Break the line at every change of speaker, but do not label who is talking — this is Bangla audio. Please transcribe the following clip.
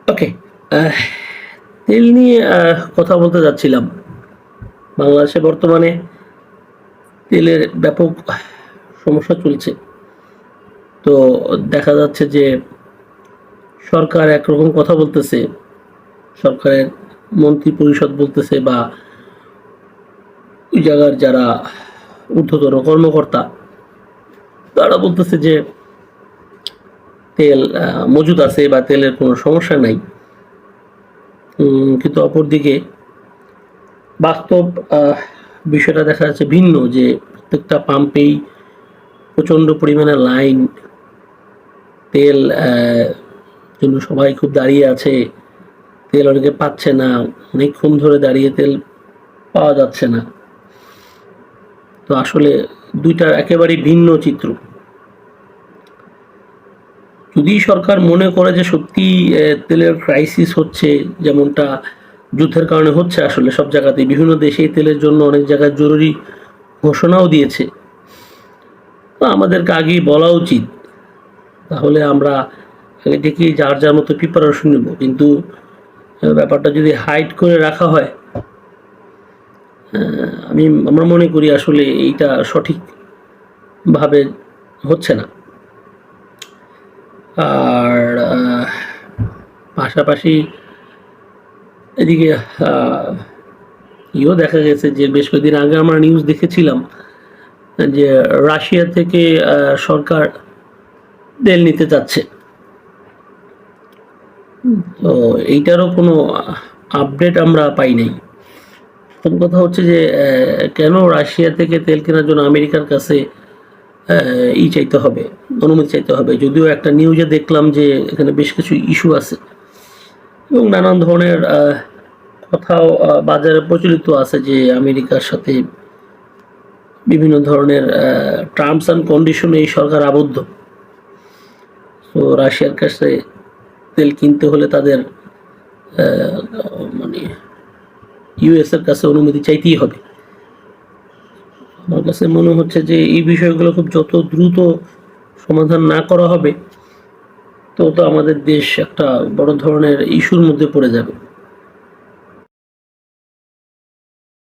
ওকে, তেল নিয়ে কথা বলতে যাচ্ছিলাম। বাংলাদেশে বর্তমানে তেলের ব্যাপক সমস্যা চলছে। তো দেখা যাচ্ছে যে সরকার একরকম কথা বলতেছে, সরকারের মন্ত্রী পরিষদ বলতেছে বা ওই জায়গার যারা ঊর্ধ্বতন কর্মকর্তা তারা বলতেছে যে তেল মজুদ আছে বা তেলের কোনো সমস্যা নাই। কিন্তু অপরদিকে বাস্তব বিষয়টা দেখা যাচ্ছে ভিন্ন, যে প্রত্যেকটা পাম্পেই প্রচণ্ড পরিমাণে লাইন, তেল জন্য সবাই খুব দাঁড়িয়ে আছে, তেল অনেকে পাচ্ছে না, অনেকক্ষণ ধরে দাঁড়িয়ে তেল পাওয়া যাচ্ছে না। তো আসলে দুইটার একেবারেই ভিন্ন চিত্র। যদি সরকার মনে করে যে সত্যি তেলের ক্রাইসিস হচ্ছে, যেমনটা যুদ্ধের কারণে হচ্ছে, আসলে সব জায়গাতেই বিভিন্ন দেশেই তেলের জন্য অনেক জায়গায় জরুরি ঘোষণাও দিয়েছে, তো আমাদেরকে আগেই বলা উচিত। তাহলে আমরা আগে থেকেই যার যার মতো প্রিপারেশন নেব। কিন্তু ব্যাপারটা যদি হাইড করে রাখা হয়, আমরা মনে করি আসলে এইটা সঠিকভাবে হচ্ছে না। আর পাশাপাশি এদিকে ইও দেখা গেছে যে বেশ কয়েকদিন আগে আমরা নিউজ দেখেছিলাম যে রাশিয়া থেকে সরকার তেল নিতে চাচ্ছে। তো এইটারও কোনো আপডেট আমরা পাই নাই। প্রথম কথা হচ্ছে যে কেন রাশিয়া থেকে তেল কেনার জন্য আমেরিকার কাছে চাইতে হবে, অনুমতি চাইতে হবে? যদিও একটা নিউজে দেখলাম যে এখানে বেশ কিছু ইস্যু আছে এবং নানান ধরনের কথাও বাজারে প্রচলিত আছে যে আমেরিকার সাথে বিভিন্ন ধরনের টার্মস অ্যান্ড কন্ডিশনে এই সরকার আবদ্ধ। তো রাশিয়ার কাছে তেল কিনতে হলে তাদের মানে ইউএস এর কাছে অনুমতি চাইতেই হবে। আমার কাছে মনে হচ্ছে যে এই বিষয়গুলো খুব যত দ্রুত সমাধান না করা হবে, তো আমাদের দেশ একটা বড় ধরনের ইস্যুর মধ্যে পড়ে যাবে।